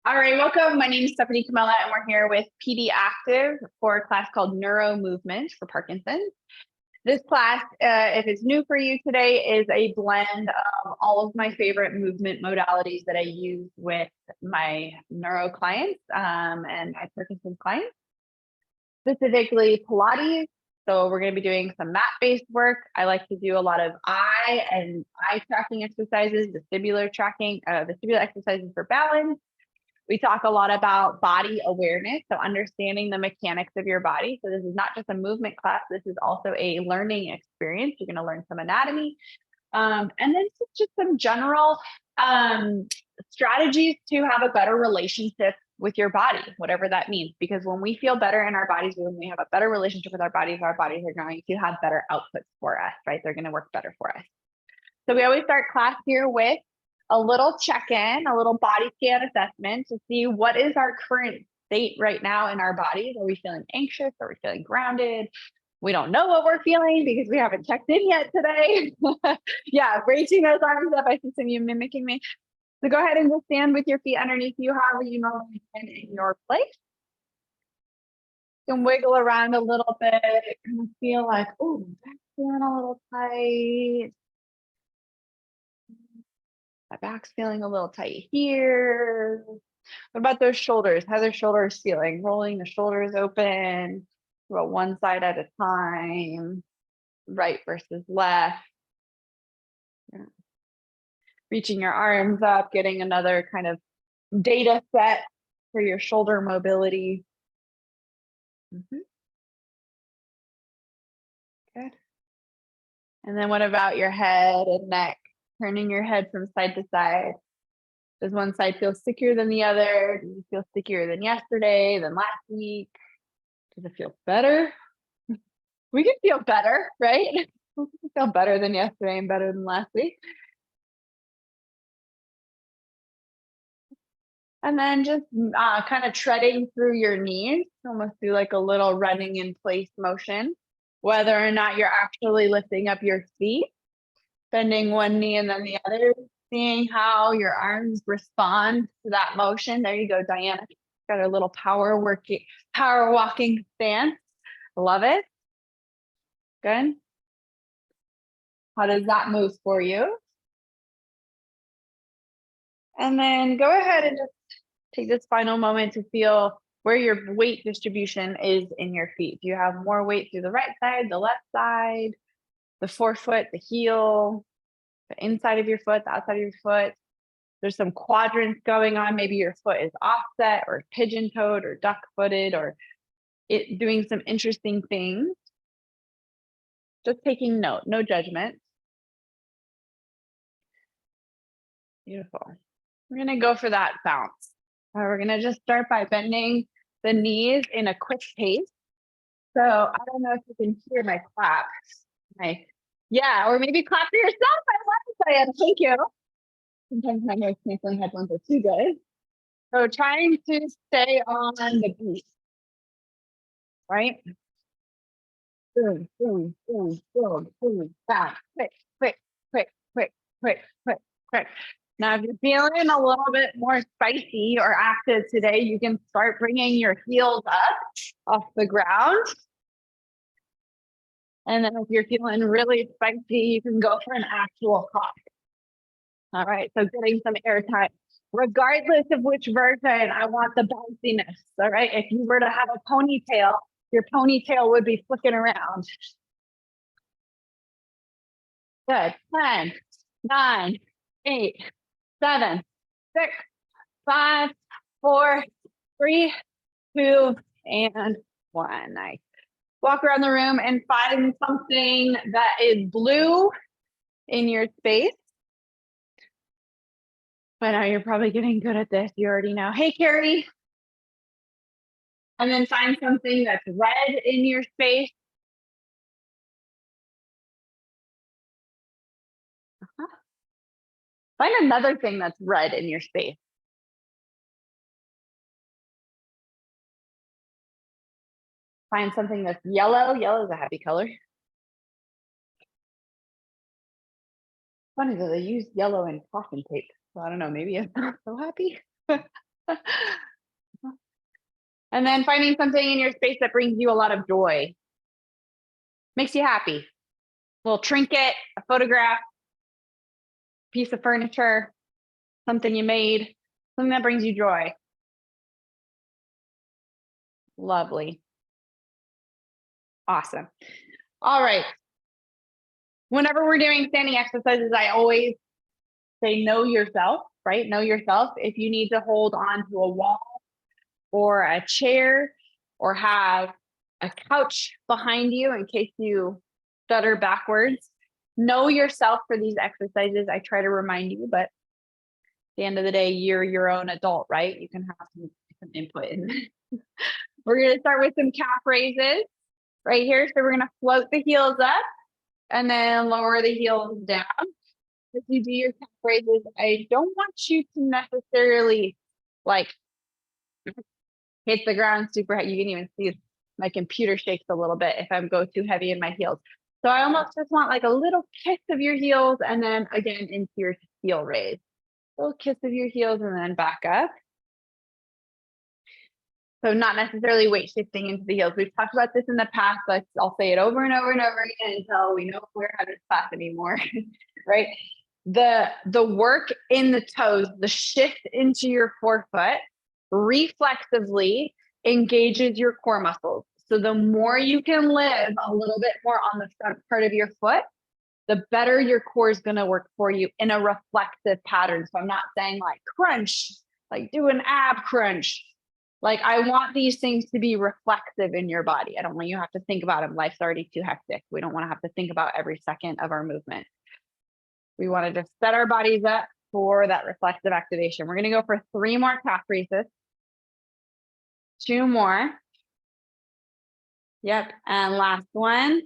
All right, welcome. My name is Stephanie Comella, and we're here with PD Active for a class called Neuro-Movement for Parkinson's. This class, if it's new for you today, is a blend of all of my favorite movement modalities that I use with my neuro clients and my Parkinson's clients, specifically Pilates. So we're going to be doing some mat-based work. I like to do a lot of eye tracking exercises, vestibular exercises for balance. We talk a lot about body awareness, so understanding the mechanics of your body. So this is not just a movement class, this is also a learning experience. You're going to learn some anatomy. And then just some general strategies to have a better relationship with your body, whatever that means. Because when we feel better in our bodies, when we have a better relationship with our bodies are going to have better outputs for us, right? They're going to work better for us. So we always start class here with a little check-in, a little body scan assessment to see what is our current state right now in our bodies. Are we feeling anxious? Are we feeling grounded? We don't know what we're feeling because we haven't checked in yet today. Yeah, raising those arms up. I see some of you mimicking me. So go ahead and just stand with your feet underneath you, however you normally stand in your place. You can wiggle around a little bit. Kind of feel like, oh, that's feeling a little tight. My back's feeling a little tight here. What about those shoulders? How are their shoulders feeling? Rolling the shoulders open, about one side at a time, right versus left. Yeah. Reaching your arms up, getting another kind of data set for your shoulder mobility. Good. And then what about your head and neck? Turning your head from side to side. Does one side feel stickier than the other? Does it feel stickier than yesterday, than last week? Does it feel better? We can feel better, right? We can feel better than yesterday and better than last week. And then just kind of treading through your knees, almost do like a little running in place motion, whether or not you're actually lifting up your feet, bending one knee and then the other, seeing how your arms respond to that motion. There you go, Diana. Got a little power walking stance. Love it. Good. How does that move for you? And then go ahead and just take this final moment to feel where your weight distribution is in your feet. Do you have more weight through the right side, the left side, the forefoot, the heel, the inside of your foot, the outside of your foot? There's some quadrants going on. Maybe your foot is offset or pigeon-toed or duck-footed or it doing some interesting things. Just taking note, no judgment. Beautiful. We're going to go for that bounce. We're going to just start by bending the knees in a quick pace. So I don't know if you can hear my clap. Yeah, or maybe clap for yourself. I love it. Thank you. Sometimes my noise canceling headphones are too good. So trying to stay on the beat, right? Boom, boom, boom, boom, boom, bounce. Quick, quick, quick, quick, quick, quick, quick. Now, if you're feeling a little bit more spicy or active today, you can start bringing your heels up off the ground. And then if you're feeling really spicy, you can go for an actual hop. All right, so getting some air time. Regardless of which version, I want the bounciness, all right? If you were to have a ponytail, your ponytail would be flicking around. Good, 10, 9, 8, 7, 6, 5, 4, 3, 2, and 1. Nice. Walk around the room and find something that is blue in your space. But now you're probably getting good at this. You already know. Hey, Carrie. And then find something that's red in your space. Find another thing that's red in your space. Find something that's yellow. Yellow is a happy color. Funny though, they use yellow in caution tape. So I don't know, maybe I'm not so happy. And then finding something in your space that brings you a lot of joy, makes you happy. A little trinket, a photograph, piece of furniture, something you made, something that brings you joy. Lovely. Awesome. All right. Whenever we're doing standing exercises, I always say, know yourself, right? Know yourself. If you need to hold on to a wall or a chair or have a couch behind you in case you stutter backwards, know yourself for these exercises. I try to remind you, but at the end of the day, you're your own adult, right? You can have some input in. We're going to start with some calf raises right here. So we're going to float the heels up and then lower the heels down. As you do your calf raises, I don't want you to necessarily like hit the ground super high. You can even see my computer shakes a little bit if I go too heavy in my heels. So I almost just want like a little kiss of your heels and then again into your heel raise. A little kiss of your heels and then back up. So not necessarily weight shifting into the heels. We've talked about this in the past, but I'll say it over and over and over again until we know if we're having class anymore, right? The work in the toes, the shift into your forefoot reflexively engages your core muscles. So the more you can live a little bit more on the front part of your foot, the better your core is going to work for you in a reflexive pattern. So I'm not saying like crunch, like do an ab crunch. Like I want these things to be reflexive in your body. I don't want you to have to think about them. Life's already too hectic. We don't want to have to think about every second of our movement. We want to just set our bodies up for that reflexive activation. We're going to go for 3 more calf raises. 2 more. Yep. And last one.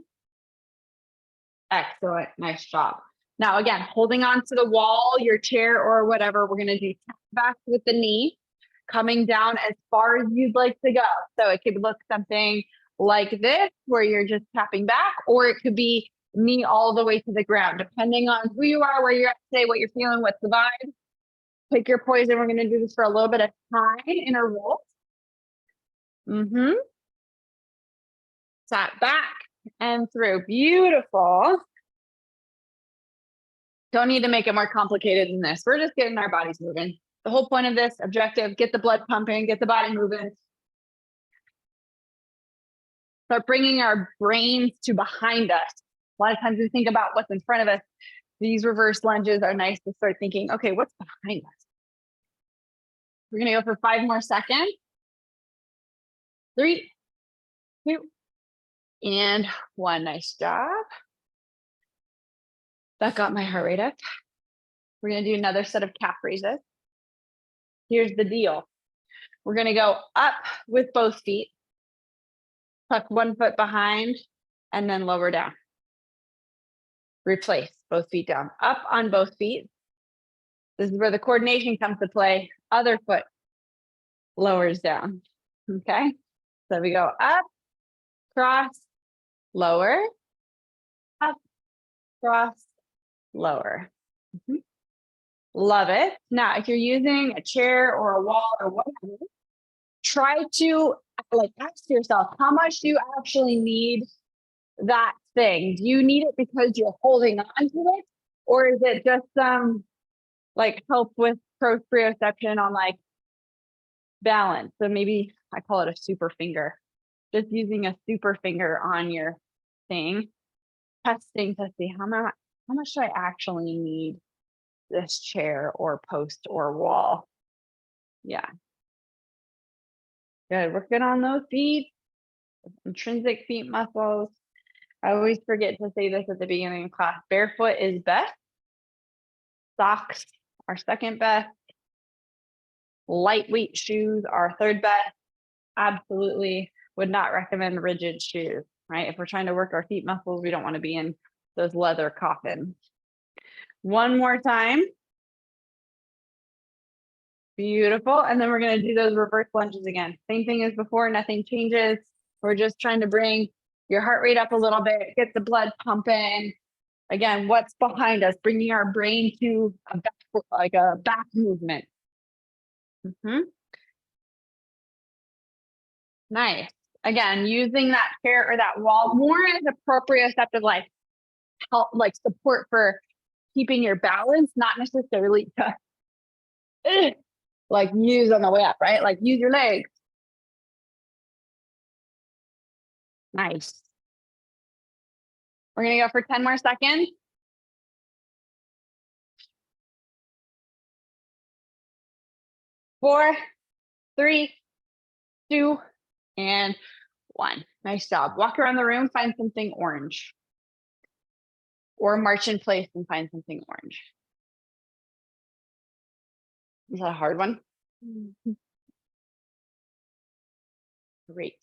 Excellent. Nice job. Now, again, holding on to the wall, your chair or whatever, we're going to do tap back with the knee, coming down as far as you'd like to go. So it could look something like this, where you're just tapping back, or it could be knee all the way to the ground, depending on who you are, where you're at today, what you're feeling, what's the vibe. Pick your poison. We're going to do this for a little bit of time, interval. Tap back and through. Beautiful. Don't need to make it more complicated than this. We're just getting our bodies moving. The whole point of this objective, get the blood pumping, get the body moving. Start bringing our brains to behind us. A lot of times we think about what's in front of us. These reverse lunges are nice to start thinking, okay, what's behind us? We're going to go for 5 more seconds. 3, 2, and 1. Nice job. That got my heart rate up. We're going to do another set of calf raises. Here's the deal. We're going to go up with both feet, tuck 1 foot behind, and then lower down. Replace both feet down, up on both feet. This is where the coordination comes to play. Other foot lowers down. Okay. So we go up, cross, lower, up, cross, lower. Love it. Now, if you're using a chair or a wall or whatever, try to like ask yourself, how much do you actually need that thing? Do you need it because you're holding on to it? Or is it just some like help with proprioception on like balance? So maybe I call it a super finger. Just using a super finger on your thing, testing to see how much do I actually need this chair or post or wall. Yeah. Good. Working on those feet, intrinsic feet muscles. I always forget to say this at the beginning of class. Barefoot is best. Socks are second best. Lightweight shoes are third best. Absolutely would not recommend rigid shoes, right? If we're trying to work our feet muscles, we don't want to be in those leather coffins. 1 more time. Beautiful. And then we're going to do those reverse lunges again. Same thing as before, nothing changes. We're just trying to bring your heart rate up a little bit, get the blood pumping. Again, what's behind us, bringing our brain to a back movement. Nice. Again, using that chair or that wall more as a proprioceptive, like help, like support for keeping your balance, not necessarily to like use on the way up, right? Like use your legs. Nice. We're gonna go for 10 more seconds. 4, 3, 2, and 1. Nice job. Walk around the room, find something orange. Or march in place and find something orange. Is that a hard one? Great.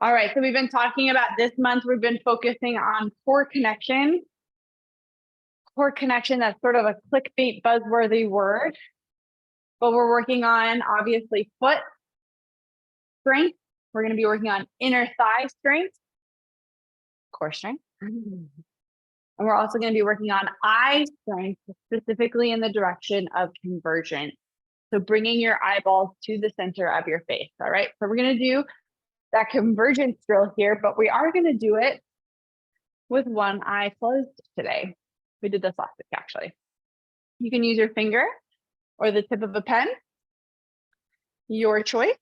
All right, so we've been talking about this month, we've been focusing on core connection. Core connection, that's sort of a clickbait buzzworthy word, but we're working on obviously foot strength. We're going to be working on inner thigh strength, core strength. And we're also going to be working on eye strength, specifically in the direction of convergence. So bringing your eyeballs to the center of your face. All right, so we're going to do that convergence drill here, but we are going to do it with one eye closed today. We did this last week, actually. You can use your finger or the tip of a pen, your choice.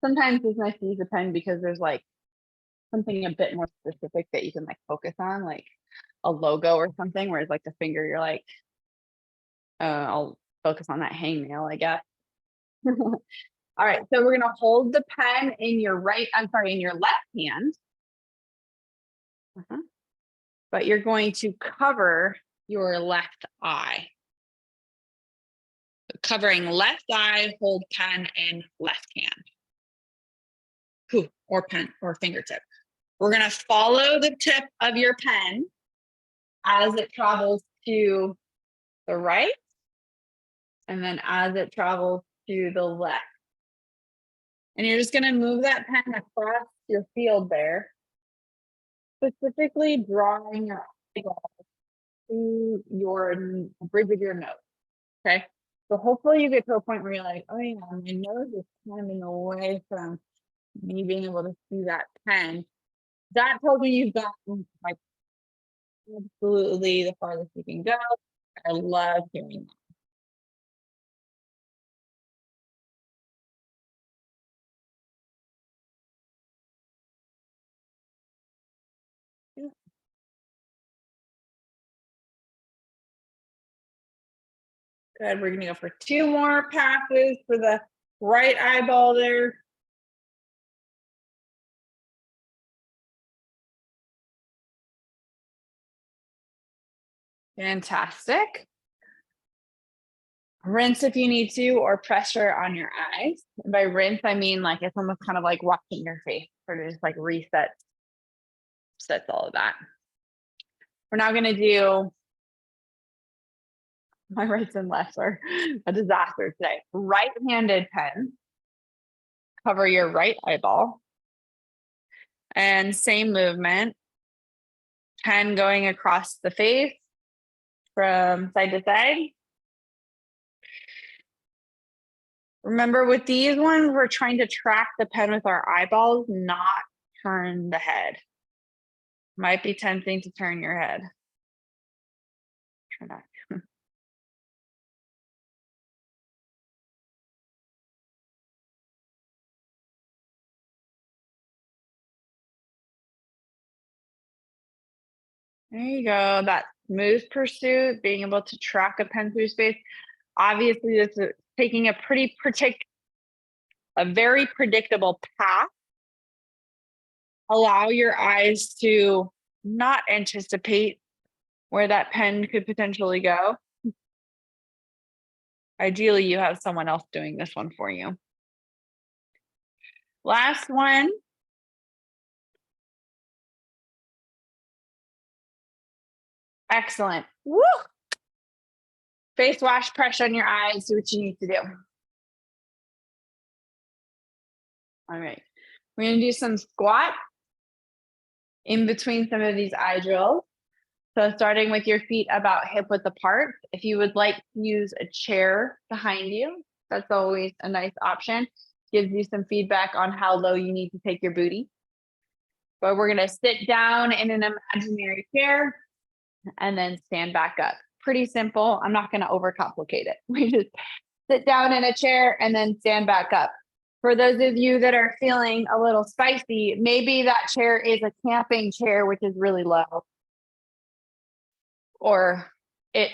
Sometimes it's nice to use a pen because there's like something a bit more specific that you can like focus on, like a logo or something, whereas like the finger, you're like, I'll focus on that hangnail, I guess. All right, so we're gonna hold the pen in your in your left hand. But you're going to cover your left eye. Covering left eye, hold pen in left hand. Or pen or fingertip. We're gonna follow the tip of your pen as it travels to the right, and then as it travels to the left. And you're just gonna move that pen across your field there, specifically drawing your eyeball to your bridge of your nose, okay? So hopefully you get to a point where you're like, oh yeah, my nose is coming away from me being able to see that pen. That tells me you've gotten like absolutely the farthest you can go. I love hearing that. Good, we're gonna go for 2 more passes for the right eyeball there. Fantastic. Rinse if you need to, or pressure on your eyes. And by rinse, I mean like it's almost kind of like washing your face, sort of just like sets all of that. We're now gonna do, my rights and lefts are a disaster today. Right-handed pen, cover your right eyeball. And same movement, pen going across the face from side to side. Remember with these ones, we're trying to track the pen with our eyeballs, not turn the head. Might be tempting to turn your head. Try not. There you go. That smooth pursuit, being able to track a pen through space. Obviously, this is taking a very predictable path. Allow your eyes to not anticipate where that pen could potentially go. Ideally, you have someone else doing this one for you. Last one. Excellent. Woo! Face wash, pressure on your eyes, do what you need to do. All right. We're going to do some squat in between some of these eye drills. So starting with your feet about hip width apart. If you would like to use a chair behind you, that's always a nice option. gives you some feedback on how low you need to take your booty. But we're going to sit down in an imaginary chair and then stand back up. Pretty simple. I'm not going to overcomplicate it. We just sit down in a chair and then stand back up. For those of you that are feeling a little spicy, maybe that chair is a camping chair, which is really low. Or it's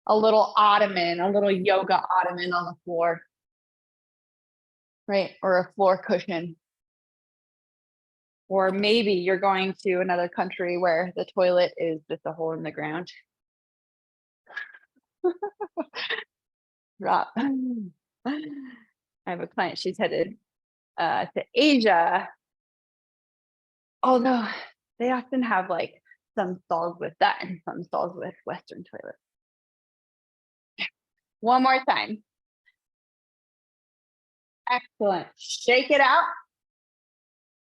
a little ottoman, a little yoga ottoman on the floor, right? Or a floor cushion. Or maybe you're going to another country where the toilet is just a hole in the ground. Drop. I have a client, she's headed to Asia. Although they often have like some stalls with that and some stalls with Western toilets. One more time. Excellent. Shake it out.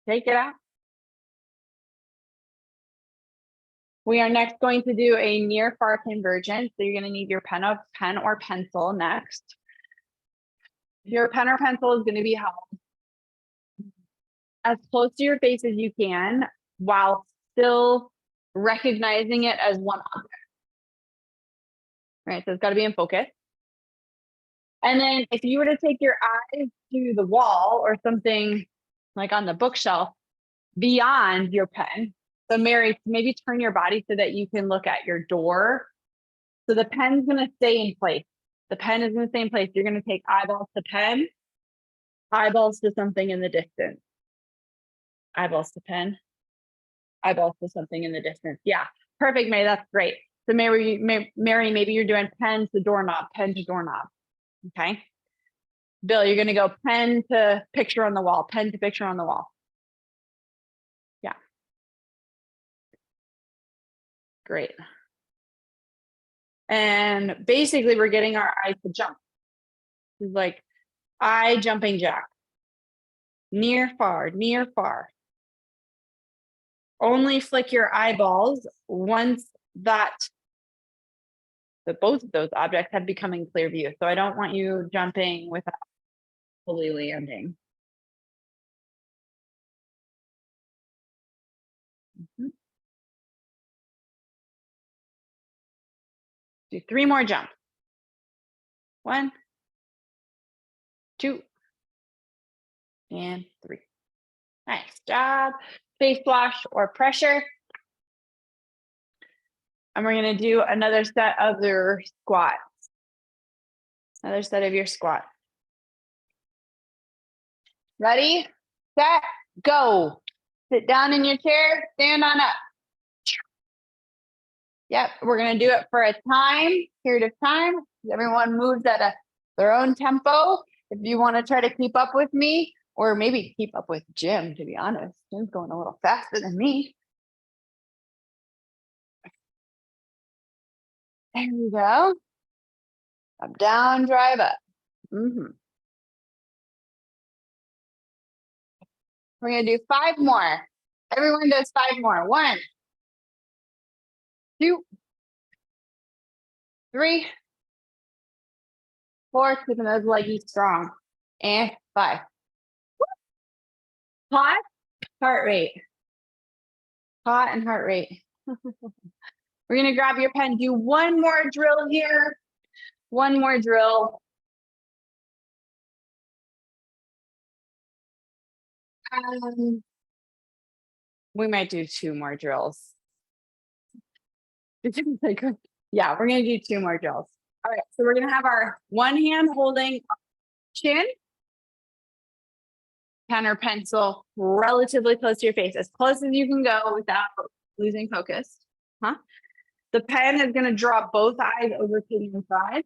Shake it out. We are next going to do a near far convergence. So you're going to need your pen or pencil next. Your pen or pencil is going to be held as close to your face as you can while still recognizing it as one object. Right, so it's got to be in focus. And then if you were to take your eyes to the wall or something like on the bookshelf beyond your pen, so Mary, maybe turn your body so that you can look at your door. So the pen's going to stay in place. The pen is going to stay in place. You're going to take eyeballs to pen, eyeballs to something in the distance. Eyeballs to pen, eyeballs to something in the distance. Yeah, perfect, Mary. That's great. So Mary, maybe you're doing pen to doorknob, pen to doorknob. Okay. Bill, you're going to go pen to picture on the wall, pen to picture on the wall. Yeah. Great. And basically we're getting our eyes to jump. This is like eye jumping jack. Near, far, near, far. Only flick your eyeballs once that both of those objects have become in clear view. So I don't want you jumping without fully landing. Do 3 more jumps. 1, 2, and 3. Nice job. Face wash or pressure. And we're going to do another set of your squats. Another set of your squats. Ready, set, go. Sit down in your chair, stand on up. Yep, we're going to do it for a period of time. Everyone moves at their own tempo. If you want to try to keep up with me, or maybe keep up with Jim, to be honest. Jim's going a little faster than me. There we go. Up, down, drive up. We're going to do 5 more. Everyone does 5 more. 1, 2, 3, 4, keeping those leggies strong. And 5. Hot, heart rate. Hot and heart rate. We're going to grab your pen, do 1 more drill here. 1 more drill. We might do 2 more drills. Yeah, we're going to do 2 more drills. All right, so we're going to have our one hand holding chin, pen or pencil relatively close to your face, as close as you can go without losing focus. The pen is going to draw both eyes over to the inside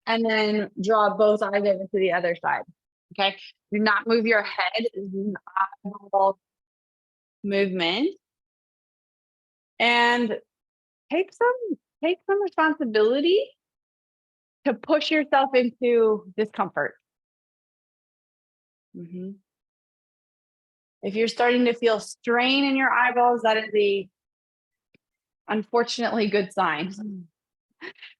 and then draw both eyes over to the other side. Okay, do not move your head. This is an eyeball movement. And take some responsibility to push yourself into discomfort. If you're starting to feel strain in your eyeballs, that is a unfortunately good sign.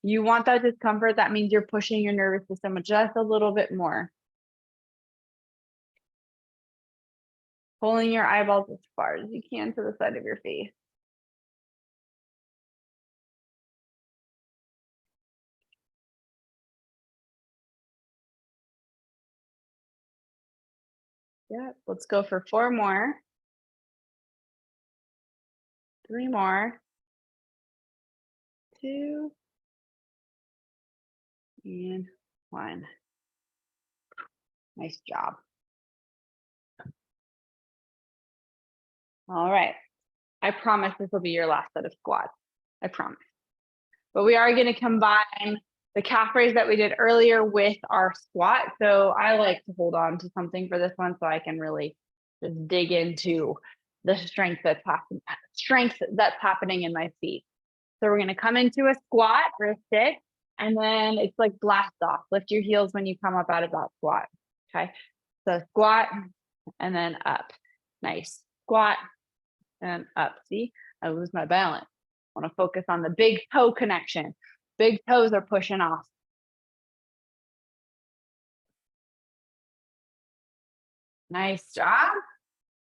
You want that discomfort. That means you're pushing your nervous system just a little bit more. Pulling your eyeballs as far as you can to the side of your face. Yeah, let's go for 4 more. 3 more. 2. And 1. Nice job. All right. I promise this will be your last set of squats. I promise. But we are going to combine the calf raise that we did earlier with our squat. So I like to hold on to something for this one so I can really just dig into the strength that's happening in my feet. So we're going to come into a squat or a sit, and then it's like blast off. Lift your heels when you come up out of that squat. Okay. So squat and then up. Nice. Squat and up. See, I lose my balance. I want to focus on the big toe connection. Big toes are pushing off. Nice job.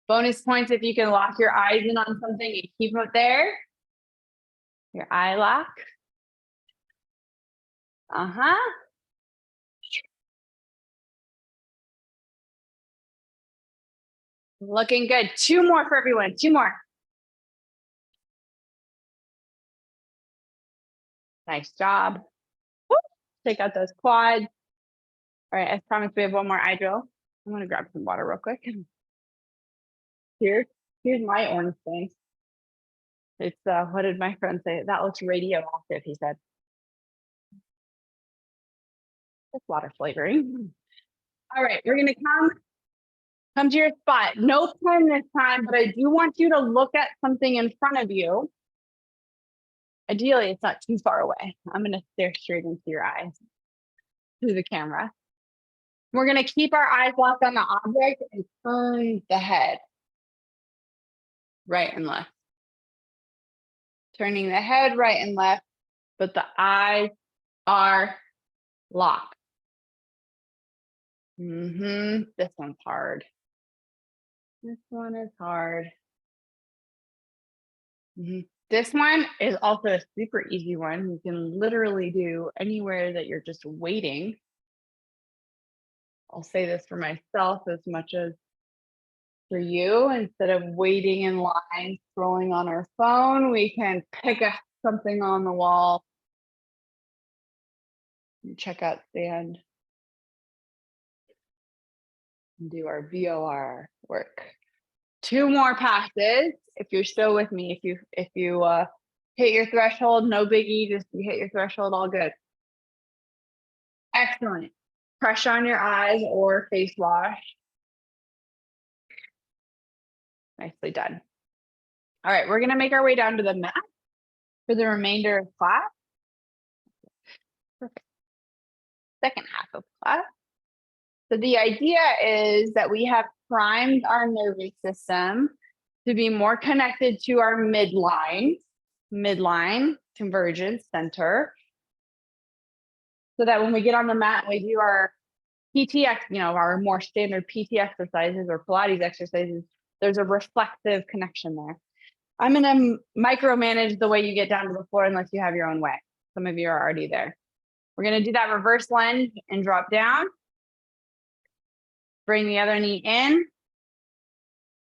Bonus points if you can lock your eyes in on something and keep it there. Your eye lock. Looking good. 2 more for everyone. 2 more. Nice job. Woo. Take out those quads. All right, as promised, we have 1 more eye drill. I'm gonna grab some water real quick. Here's my orange thing. It's what did my friend say? That looks radioactive, he said. It's water flavoring. All right, we're gonna come to your spot. No pen this time, but I do want you to look at something in front of you. Ideally, it's not too far away. I'm gonna stare straight into your eyes through the camera. We're gonna keep our eyes locked on the object and turn the head right and left. Turning the head right and left, but the eyes are locked. This one's hard. This one is hard. This one is also a super easy one. You can literally do anywhere that you're just waiting. I'll say this for myself as much as for you. Instead of waiting in line, scrolling on our phone, we can pick up something on the wall. Check out stand. And do our VOR work. 2 more passes. If you're still with me, if you hit your threshold, no biggie, just you hit your threshold, all good. Excellent. Pressure on your eyes or face wash. Nicely done. All right, we're gonna make our way down to the mat for the remainder of class. Perfect. Second half of class. So the idea is that we have primed our nervous system to be more connected to our midline convergence center, so that when we get on the mat and we do our PT, our more standard PT exercises or Pilates exercises, there's a reflective connection there. I'm gonna micromanage the way you get down to the floor unless you have your own way. Some of you are already there. We're gonna do that reverse lunge and drop down. Bring the other knee in.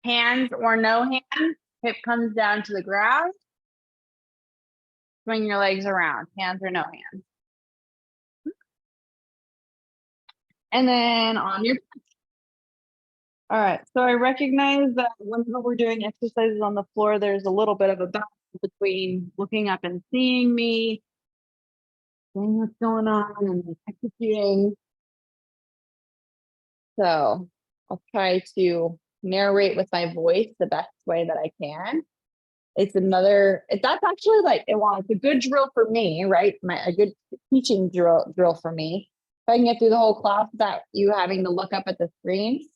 Hands or no hands, hip comes down to the ground. Swing your legs around, hands or no hands. And then on your, all right, so I recognize that whenever we're doing exercises on the floor, there's a little bit of a balance between looking up and seeing me, seeing what's going on and executing. So I'll try to narrate with my voice the best way that I can. It's that's actually like, it's a good drill for me, right? A good teaching drill for me. If I can get through the whole class without you having to look up at the screen.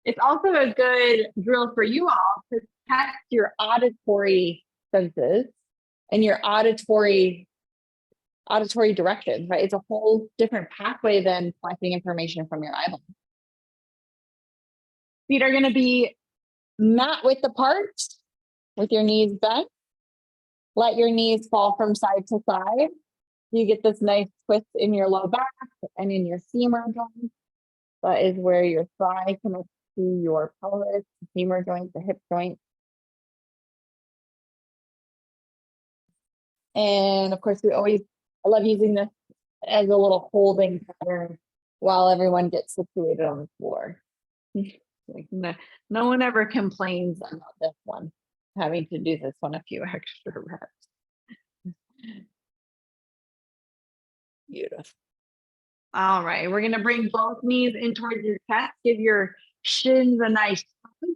It's also a good drill for you all to test your auditory senses and your auditory directions, right? It's a whole different pathway than collecting information from your eyeball. Feet are going to be mat width apart with your knees bent. Let your knees fall from side to side. You get this nice twist in your low back and in your femur joint. That is where your thigh connects to your pelvis, the femur joint, the hip joint. And of course, I love using this as a little holding pattern while everyone gets situated on the floor. Like no one ever complains about this one, having to do this one a few extra reps. Beautiful. All right, we're going to bring both knees in towards your chest. Give your shins a nice hug.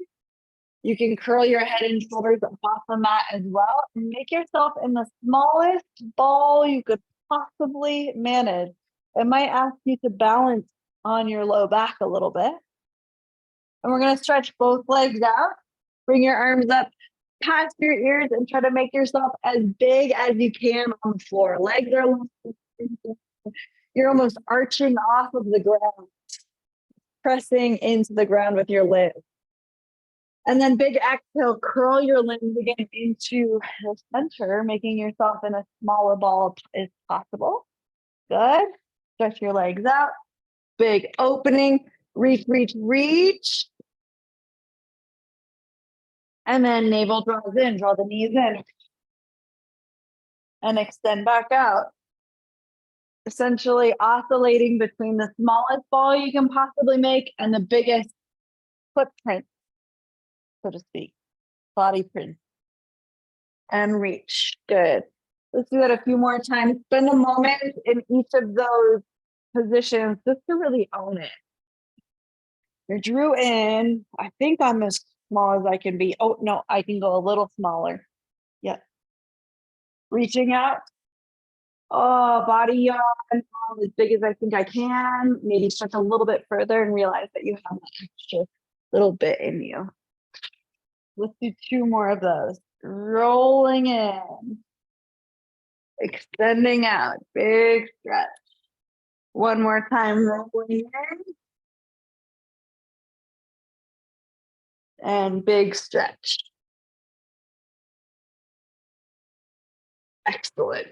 You can curl your head and shoulders off the mat as well. And make yourself in the smallest ball you could possibly manage. It might ask you to balance on your low back a little bit. And we're going to stretch both legs out. Bring your arms up past your ears and try to make yourself as big as you can on the floor. Legs are long. You're almost arching off of the ground, pressing into the ground with your legs. And then big exhale, curl your limbs again into the center, making yourself in a smaller ball as possible. Good. Stretch your legs out. Big opening. Reach, reach, reach. And then navel draws in, draw the knees in. And extend back out. Essentially oscillating between the smallest ball you can possibly make and the biggest footprint, so to speak, body print. And reach. Good. Let's do that a few more times. Spend a moment in each of those positions just to really own it. You drew in. I think I'm as small as I can be. Oh, no, I can go a little smaller. Yep. Reaching out. Oh, body yawn, as big as I think I can. Maybe stretch a little bit further and realize that you have that extra little bit in you. Let's do 2 more of those. Rolling in. Extending out. Big stretch. 1 more time. Rolling in. And big stretch. Excellent.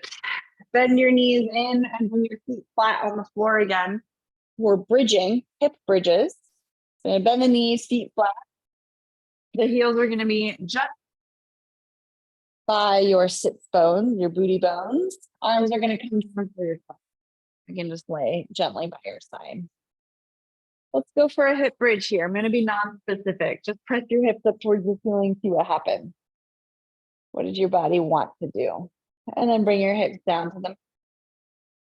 Bend your knees in and bring your feet flat on the floor again. We're bridging, hip bridges. So bend the knees, feet flat. The heels are going to be just by your sits bones, your booty bones. Arms are going to come down for your thigh. You can just lay gently by your side. Let's go for a hip bridge here. I'm going to be non-specific. Just press your hips up towards the ceiling, see what happens. What did your body want to do? And then bring your hips down to them.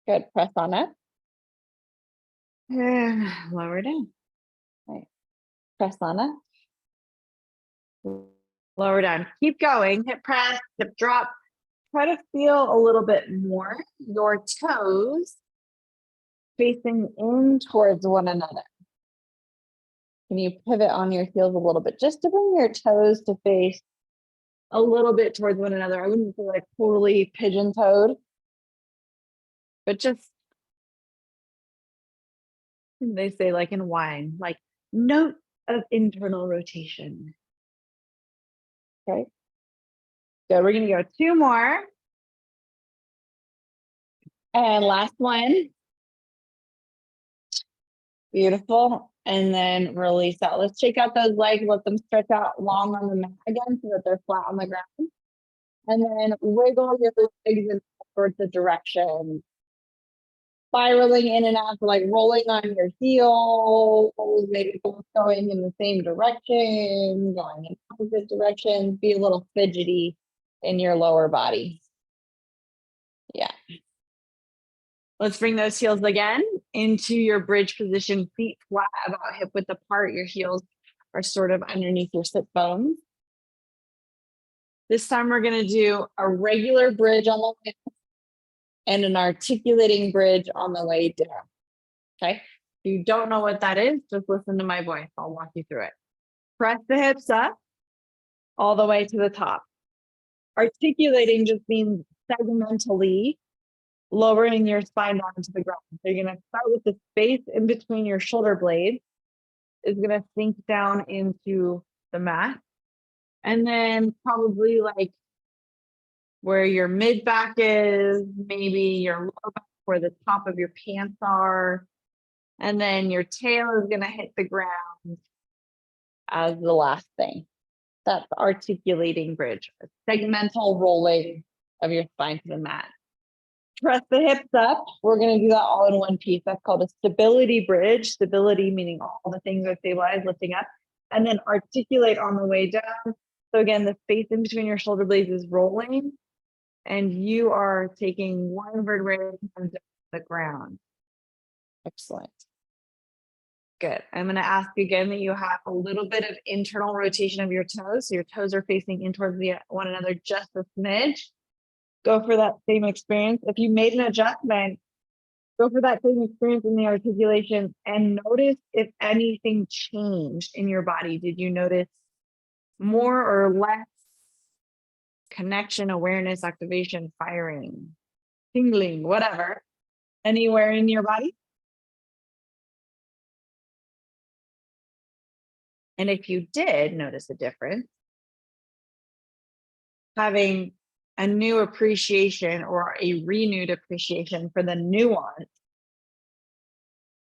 Good. Press on up. And lower down. Right. Press on up. Lower down. Keep going. Hip press, hip drop. Try to feel a little bit more your toes facing in towards one another. Can you pivot on your heels a little bit just to bring your toes to face a little bit towards one another? I wouldn't say like totally pigeon-toed, but just, they say like in wine, like note of internal rotation. Okay. Good. We're going to go 2 more. And last one. Beautiful. And then release out. Let's shake out those legs. Let them stretch out long on the mat again so that they're flat on the ground. And then wiggle your legs in towards the direction. Spiraling in and out, so like rolling on your heels, maybe both going in the same direction, going in opposite directions. Be a little fidgety in your lower body. Yeah. Let's bring those heels again into your bridge position, feet flat, about hip width apart. Your heels are sort of underneath your sit bones. This time we're going to do a regular bridge on the way up and an articulating bridge on the way down. Okay. If you don't know what that is, just listen to my voice. I'll walk you through it. Press the hips up all the way to the top. Articulating just means segmentally lowering your spine down to the ground. So you're going to start with the space in between your shoulder blades is going to sink down into the mat. And then probably like where your mid back is, maybe your lower back, where the top of your pants are. And then your tail is going to hit the ground as the last thing. That's articulating bridge, segmental rolling of your spine to the mat. Press the hips up. We're going to do that all in one piece. That's called a stability bridge. Stability meaning all the things are stabilized, lifting up, and then articulate on the way down. So again, the space in between your shoulder blades is rolling, and you are taking one vertebrae down the ground. Excellent. Good. I'm going to ask again that you have a little bit of internal rotation of your toes. So your toes are facing in towards one another just a smidge. Go for that same experience. If you made an adjustment, go for that same experience in the articulation and notice if anything changed in your body. Did you notice more or less connection, awareness, activation, firing, tingling, whatever, anywhere in your body? And if you did notice a difference, having a new appreciation or a renewed appreciation for the nuance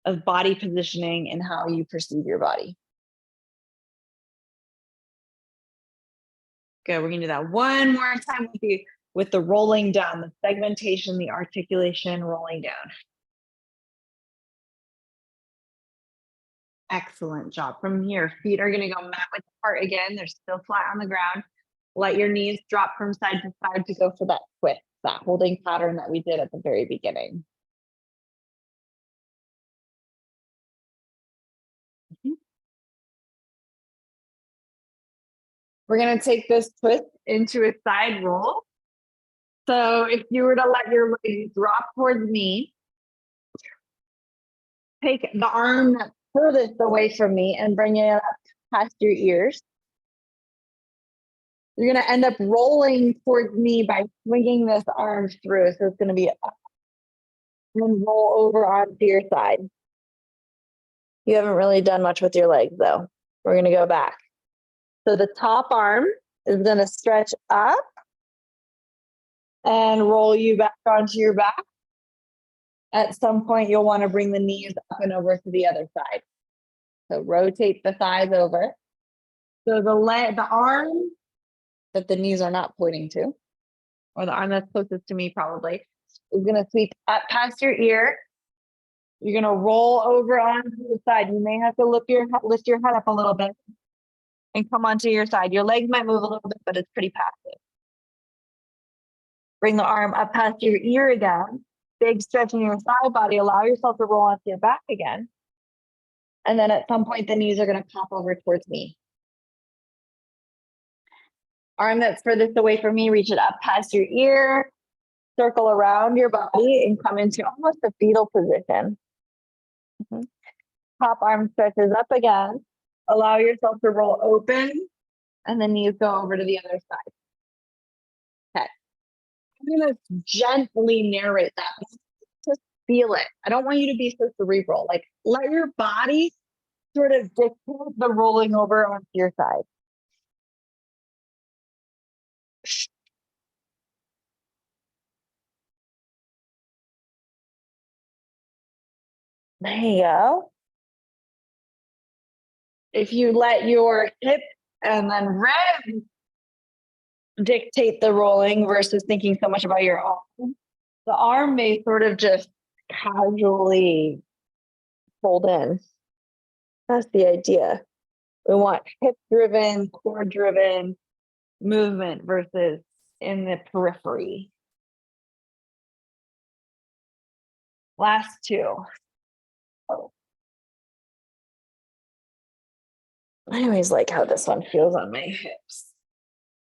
of body positioning and how you perceive your body. Good, we're gonna do that one more time with you, with the rolling down, the segmentation, the articulation, rolling down. Excellent job. From here, feet are gonna go mat width apart again. They're still flat on the ground. Let your knees drop from side to side to go for that twist, that holding pattern that we did at the very beginning. We're going to take this twist into a side roll. So if you were to let your legs drop towards me, take the arm that's furthest away from me and bring it up past your ears. You're going to end up rolling towards me by swinging this arm through. So it's going to be up and roll over onto your side. You haven't really done much with your legs though. We're going to go back. So the top arm is going to stretch up and roll you back onto your back. At some point, you'll want to bring the knees up and over to the other side. So rotate the thighs over. So the arm that the knees are not pointing to, or the arm that's closest to me probably, is going to sweep up past your ear. You're going to roll over onto the side. You may have to lift your head up a little bit and come onto your side. Your legs might move a little bit, but it's pretty passive. Bring the arm up past your ear again. Big stretch in your side body. Allow yourself to roll onto your back again. And then at some point, the knees are going to pop over towards me. Arm that's furthest away from me, reach it up past your ear. Circle around your body and come into almost a fetal position. Top arm stretches up again. Allow yourself to roll open and the knees go over to the other side. Okay. I'm going to gently narrate that. Just feel it. I don't want you to be so cerebral. Like, let your body sort of dictate the rolling over onto your side. There you go. If you let your hip and then rib dictate the rolling versus thinking so much about your arm, the arm may sort of just casually fold in. That's the idea. We want hip-driven, core-driven movement versus in the periphery. Last two. I always like how this one feels on my hips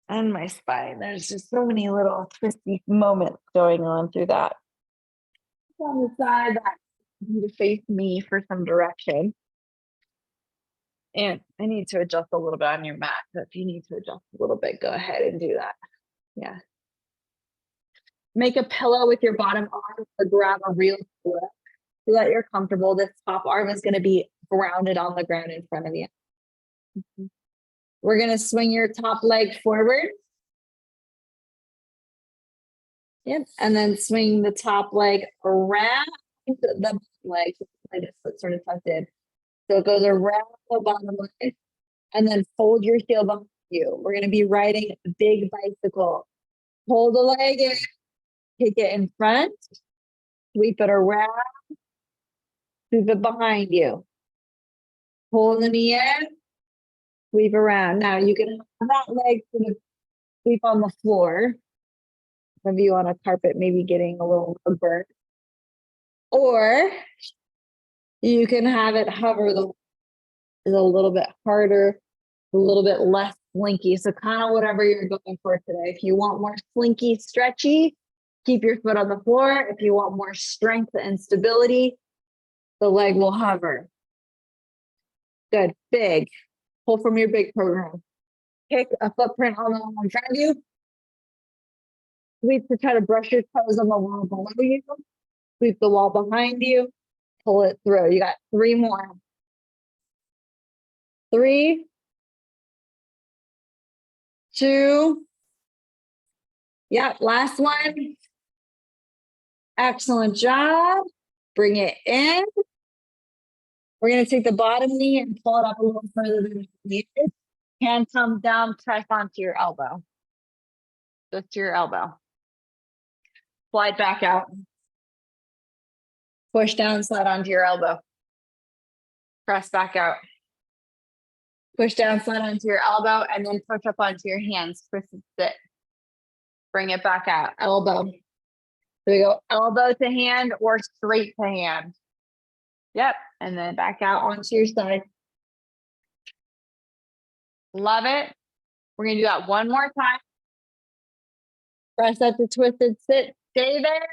and my spine. There's just so many little twisty moments going on through that. On the side, that you to face me for some direction. And I need to adjust a little bit on your mat. So if you need to adjust a little bit, go ahead and do that. Yeah. Make a pillow with your bottom arm or grab a real pillow so that you're comfortable. This top arm is going to be grounded on the ground in front of you. We're going to swing your top leg forward. Yep. And then swing the top leg around the leg. Like it's sort of tucked in. So it goes around the bottom leg and then fold your heel behind you. We're going to be riding a big bicycle. Hold the leg in, take it in front, sweep it around, sweep it behind you. Hold the knee in, sweep around. Now you can have that leg sort of sweep on the floor. Some of you on a carpet maybe getting a little burnt. Or you can have it hover a little bit harder, a little bit less slinky. So kind of whatever you're going for today. If you want more slinky, stretchy, keep your foot on the floor. If you want more strength and stability, the leg will hover. Good, big. Pull from your big program. Kick a footprint on the wall in front of you. Sweep to try to brush your toes on the wall below you. Sweep the wall behind you. Pull it through. You got 3 more. 3, 2. Yep, last one. Excellent job. Bring it in. We're going to take the bottom knee and pull it up a little further than needed. Hand comes down, press onto your elbow. Just to your elbow. Slide back out. Push down, slide onto your elbow. Press back out. Push down, slide onto your elbow, and then push up onto your hands. Twist and sit. Bring it back out. Elbow. So we go elbow to hand or straight to hand. Yep. And then back out onto your side. Love it. We're going to do that one more time. Press up to twisted sit. Stay there.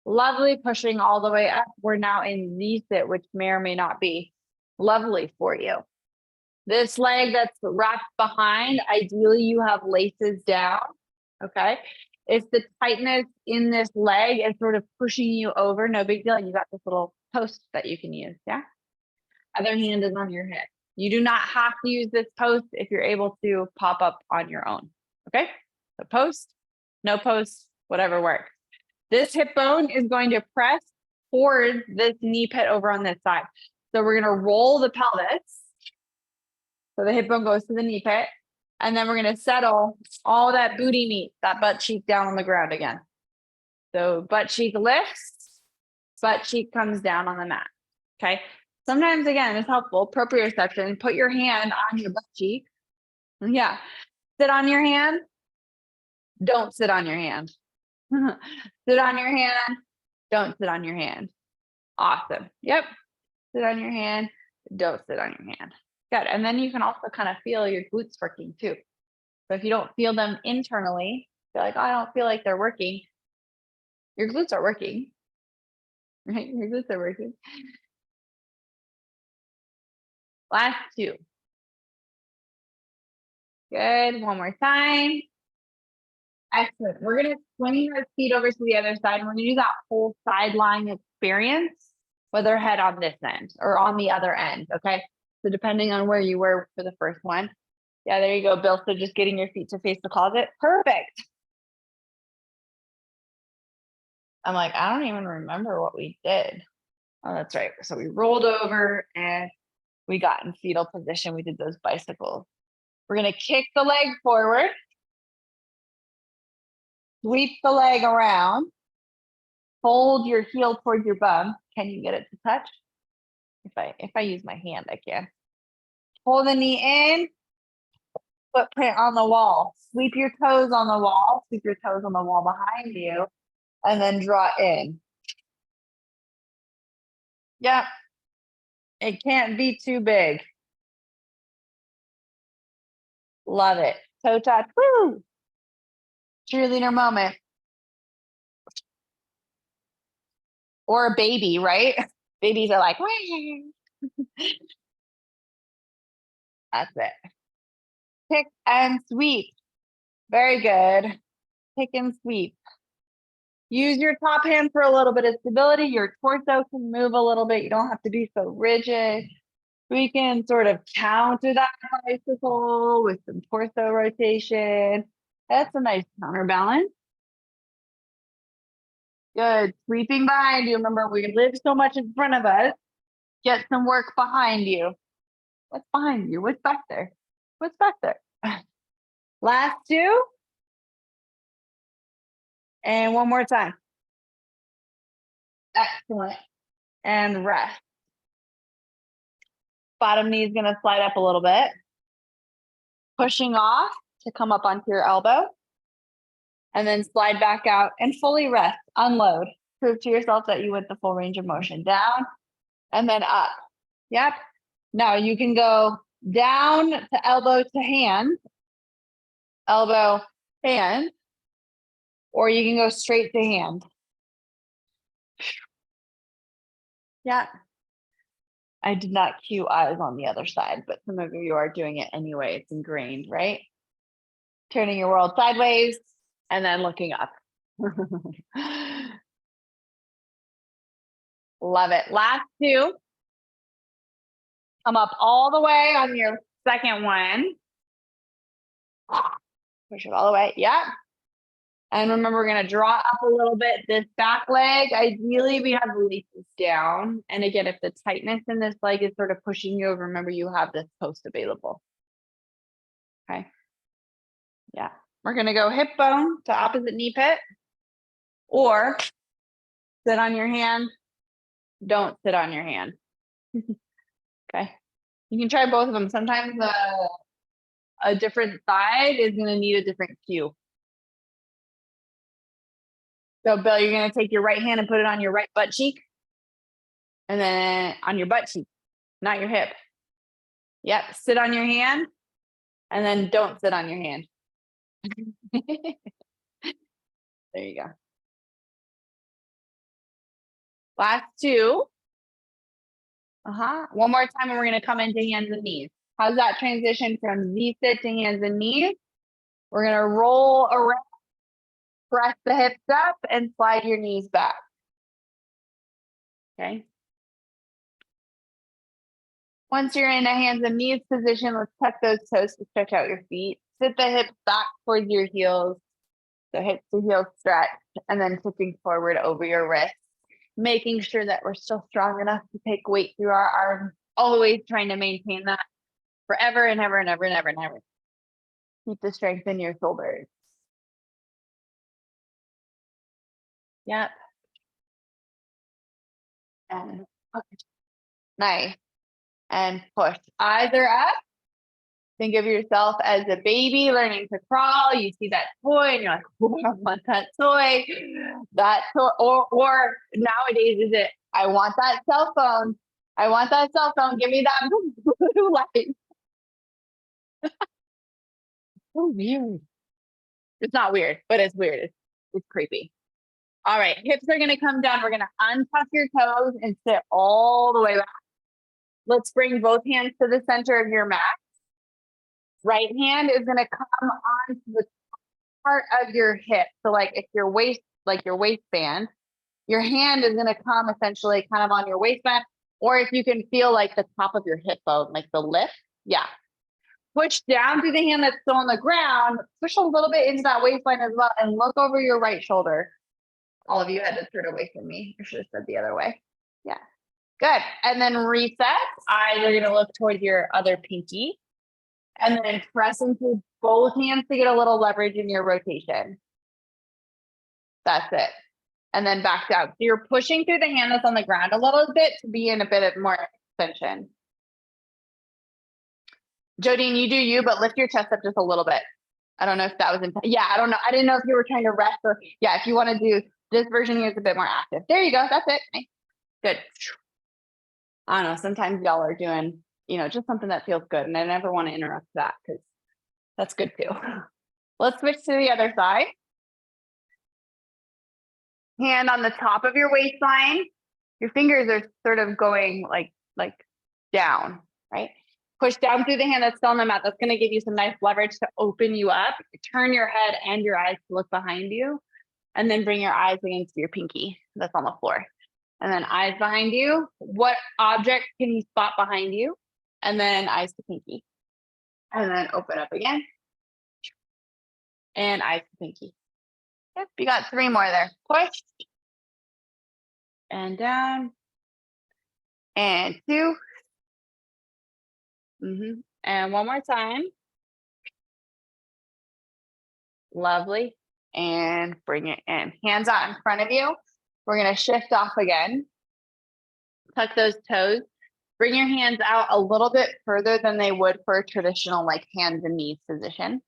Lovely. Pushing all the way up. We're now in Z-sit, which may or may not be lovely for you. This leg that's wrapped behind, ideally you have laces down. Okay. If the tightness in this leg is sort of pushing you over, no big deal. You got this little post that you can use. Yeah. Other hand is on your hip. You do not have to use this post if you're able to pop up on your own. Okay. So post, no post, whatever works. This hip bone is going to press towards this knee pit over on this side. So we're going to roll the pelvis. So the hip bone goes to the knee pit. And then we're going to settle all that booty meat, that butt cheek down on the ground again. So butt cheek lifts, butt cheek comes down on the mat. Okay. Sometimes, again, it's helpful. Proprioception, put your hand on your butt cheek. Yeah. Sit on your hand. Don't sit on your hand. Sit on your hand. Don't sit on your hand. Awesome. Yep. Sit on your hand. Don't sit on your hand. Good. And then you can also kind of feel your glutes working too. So if you don't feel them internally, you're like, oh, I don't feel like they're working. Your glutes are working. Right? Your glutes are working. Last 2. Good. One more time. Excellent. We're going to swing our feet over to the other side. And we're going to do that whole sideline experience with our head on this end or on the other end. Okay. So depending on where you were for the first one. Yeah, there you go, Bill. So just getting your feet to face the closet. Perfect. I'm like, I don't even remember what we did. Oh, that's right. So we rolled over and we got in fetal position. We did those bicycles. We're going to kick the leg forward. Sweep the leg around. Fold your heel towards your bum. Can you get it to touch? If I use my hand, I can. Hold the knee in. Footprint on the wall. Sweep your toes on the wall. Sweep your toes on the wall behind you. And then draw in. Yep. It can't be too big. Love it. Toe touch. Woo! Cheerleader moment. Or a baby, right? Babies are like, that's it. Kick and sweep. Very good. Kick and sweep. Use your top hand for a little bit of stability. Your torso can move a little bit. You don't have to be so rigid. We can sort of counter that bicycle with some torso rotation. That's a nice counterbalance. Good. Sweeping behind you. Remember, we live so much in front of us. Get some work behind you. What's behind you? What's back there? What's back there? Last two. And one more time. Excellent. And rest. Bottom knee is going to slide up a little bit. Pushing off to come up onto your elbow. And then slide back out and fully rest. Unload. Prove to yourself that you went the full range of motion. Down and then up. Yep. Now you can go down to elbow to hand. Elbow, hand. Or you can go straight to hand. Yeah. I did not cue eyes on the other side, but some of you are doing it anyway. It's ingrained, right? Turning your world sideways and then looking up. Love it. Last two. Come up all the way on your second one. Push it all the way. Yep. And remember, we're going to draw up a little bit. This back leg, ideally, we have the laces down. And again, if the tightness in this leg is sort of pushing you over, remember, you have this post available. Okay. Yeah. We're going to go hip bone to opposite knee pit. Or sit on your hand. Don't sit on your hand. Okay. You can try both of them. Sometimes a different side is going to need a different cue. So, Bill, you're going to take your right hand and put it on your right butt cheek. And then on your butt cheek, not your hip. Yep. Sit on your hand. And then don't sit on your hand. There you go. Last two. One more time, and we're going to come into hands and knees. How's that transition from Z-sit to hands and knees? We're going to roll around, press the hips up, and slide your knees back. Okay. Once you're in a hands and knees position, let's tuck those toes to stretch out your feet. Sit the hips back towards your heels. So hips to heels stretch, and then tipping forward over your wrists. Making sure that we're still strong enough to take weight through our arms, always trying to maintain that forever and ever and ever and ever and ever. Keep the strength in your shoulders. Yep. And push. Nice. And push. Eyes are up. Think of yourself as a baby learning to crawl. You see that toy and you're like, oh, I want that toy. That toy, or nowadays is it, I want that cell phone. I want that cell phone. Give me that blue light. So weird. It's not weird, but it's weird. It's creepy. All right, hips are gonna come down. We're gonna untuck your toes and sit all the way back. Let's bring both hands to the center of your mat. Right hand is going to come onto the part of your hip. So like if your waist, like your waistband, your hand is going to come essentially kind of on your waistband, or if you can feel like the top of your hip bone, like the lift. Yeah. Push down through the hand that's still on the ground, push a little bit into that waistline as well, and look over your right shoulder. All of you had to turn away from me. I should have said the other way. Yeah. Good. And then reset. Eyes are going to look towards your other pinky. And then press into both hands to get a little leverage in your rotation. That's it. And then back down. So you're pushing through the hand that's on the ground a little bit to be in a bit of more extension. Jodine, you do you, but lift your chest up just a little bit. I don't know if that was, yeah, I don't know. I didn't know if you were trying to rest or, yeah, if you want to do this version here is a bit more active. There you go. That's it. Nice. Good. I don't know. Sometimes y'all are doing, you know, just something that feels good. And I never want to interrupt that because that's good too. Let's switch to the other side. Hand on the top of your waistline. Your fingers are sort of going like down, right? Push down through the hand that's still on the mat. That's going to give you some nice leverage to open you up. Turn your head and your eyes to look behind you. And then bring your eyes against your pinky that's on the floor. And then eyes behind you. What object can you spot behind you? And then eyes to pinky. And then open up again. And eyes to pinky. Yep, you got 3 more there. Push. And down. And 2. And one more time. Lovely. And bring it in. Hands out in front of you. We're going to shift off again. Tuck those toes. Bring your hands out a little bit further than they would for a traditional like hands and knees position.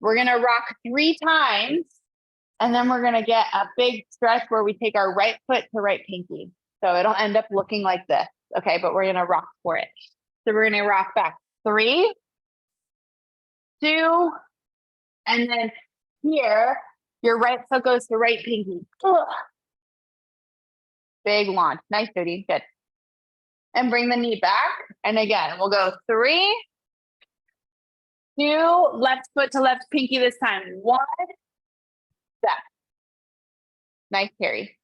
We're going to rock 3 times. And then we're going to get a big stretch where we take our right foot to right pinky. So it'll end up looking like this. Okay, but we're going to rock for it. So we're going to rock back 3, 2, and then here, your right foot goes to right pinky. Ugh. Big launch. Nice, Judy. Good. And bring the knee back. And again, we'll go 3, 2, left foot to left pinky this time. 1, step. Nice, Carrie.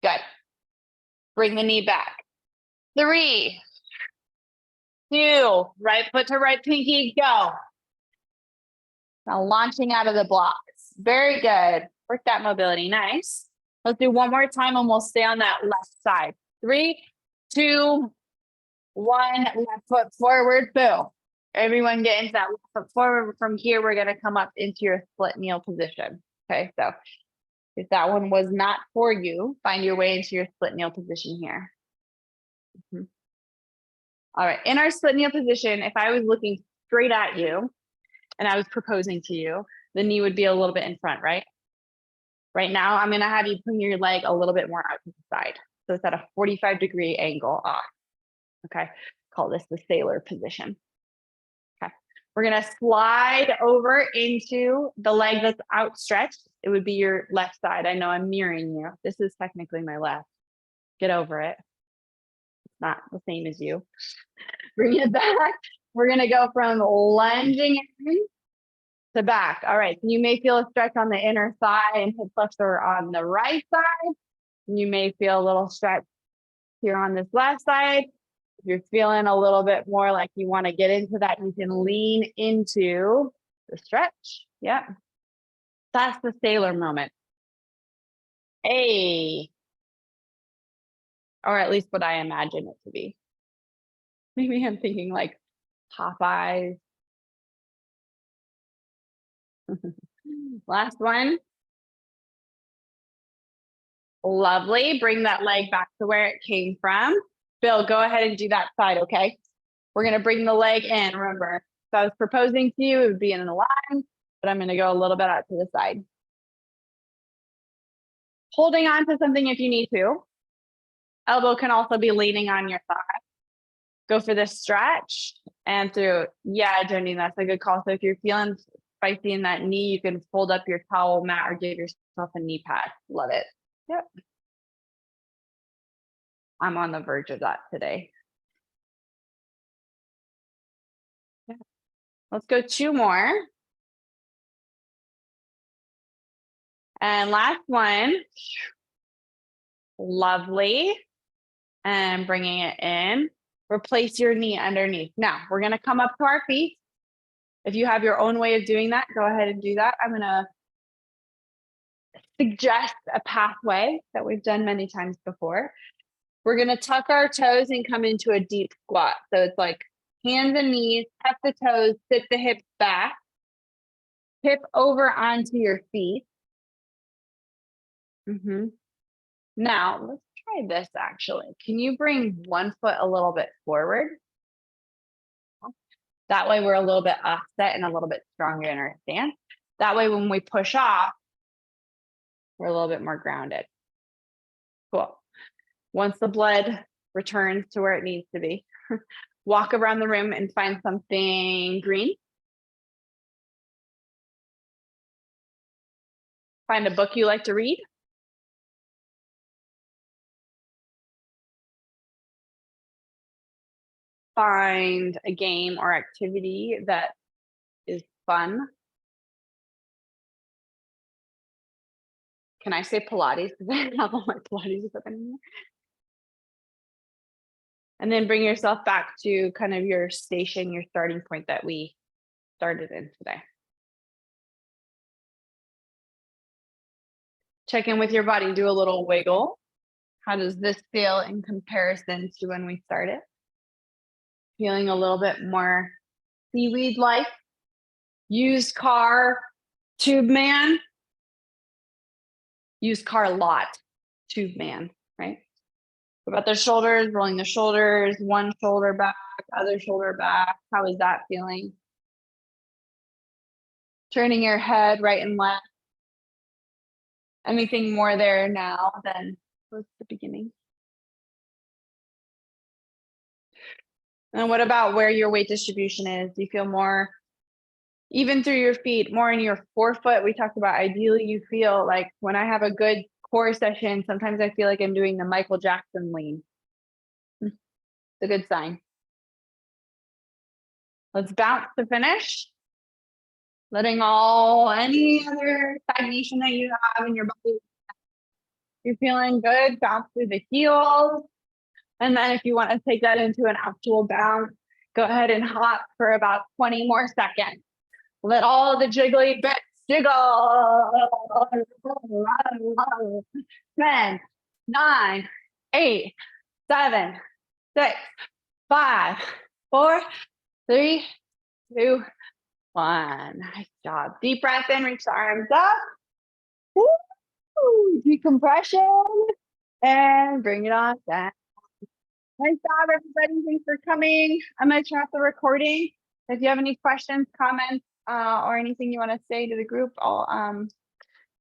Good. Bring the knee back. 3, 2, right foot to right pinky, go. Now launching out of the blocks. Very good. Work that mobility. Nice. Let's do one more time and we'll stay on that left side. 3, 2, 1, left foot forward, boom. Everyone get into that left foot forward. From here, we're going to come up into your split kneel position. Okay, so if that one was not for you, find your way into your split kneel position here. All right, in our split kneel position, if I was looking straight at you and I was proposing to you, the knee would be a little bit in front, right? Right now, I'm going to have you bring your leg a little bit more out to the side. So it's at a 45-degree angle off. Okay, call this the sailor position. Okay, we're going to slide over into the leg that's outstretched. It would be your left side. I know I'm mirroring you. This is technically my left. Get over it. It's not the same as you. Bring it back. We're going to go from lunging in to back. All right, so you may feel a stretch on the inner thigh and hip flexor on the right side. You may feel a little stretch here on this left side. If you're feeling a little bit more like you want to get into that, you can lean into the stretch. Yep. That's the sailor moment. Hey. Or at least what I imagine it to be. Maybe I'm thinking like Popeyes. Last one. Lovely. Bring that leg back to where it came from. Bill, go ahead and do that side, okay? We're going to bring the leg in. Remember, if I was proposing to you, it would be in a line, but I'm going to go a little bit out to the side. Holding on to something if you need to. Elbow can also be leaning on your thigh. Go for this stretch and through. Yeah, Jenny, that's a good call. So if you're feeling spicy in that knee, you can fold up your towel mat or give yourself a knee pad. Love it. Yep. I'm on the verge of that today. Yeah. Let's go 2 more. And last one. Lovely. And bringing it in. Replace your knee underneath. Now, we're going to come up to our feet. If you have your own way of doing that, go ahead and do that. I'm going to suggest a pathway that we've done many times before. We're going to tuck our toes and come into a deep squat. So it's like hands and knees, tuck the toes, sit the hips back, hip over onto your feet. Now, let's try this actually. Can you bring one foot a little bit forward? That way we're a little bit offset and a little bit stronger in our stance. That way when we push off, we're a little bit more grounded. Cool. Once the blood returns to where it needs to be, walk around the room and find something green. Find a book you like to read. Find a game or activity that is fun. Can I say Pilates? Because I have all my Pilates equipment in here. And then bring yourself back to kind of your station, your starting point that we started in today. Check in with your body, do a little wiggle. How does this feel in comparison to when we started? Feeling a little bit more seaweed-like, used car, tube man, used car lot, tube man, right? What about the shoulders, rolling the shoulders, one shoulder back, other shoulder back. How is that feeling? Turning your head right and left. Anything more there now than was the beginning? And what about where your weight distribution is? Do you feel more even through your feet, more in your forefoot? We talked about ideally you feel like when I have a good core session, sometimes I feel like I'm doing the Michael Jackson lean. It's a good sign. Let's bounce to finish. Letting any other stagnation that you have in your body. You're feeling good, bounce through the heels. And then if you want to take that into an actual bounce, go ahead and hop for about 20 more seconds. Let all the jiggly bits jiggle. 10, 9, 8, 7, 6, 5, 4, 3, 2, 1. Nice job. Deep breath in, reach the arms up. Woo! Decompression. And bring it on down. Nice job, everybody. Thanks for coming. I'm going to turn off the recording. If you have any questions, comments, or anything you want to say to the group, I'll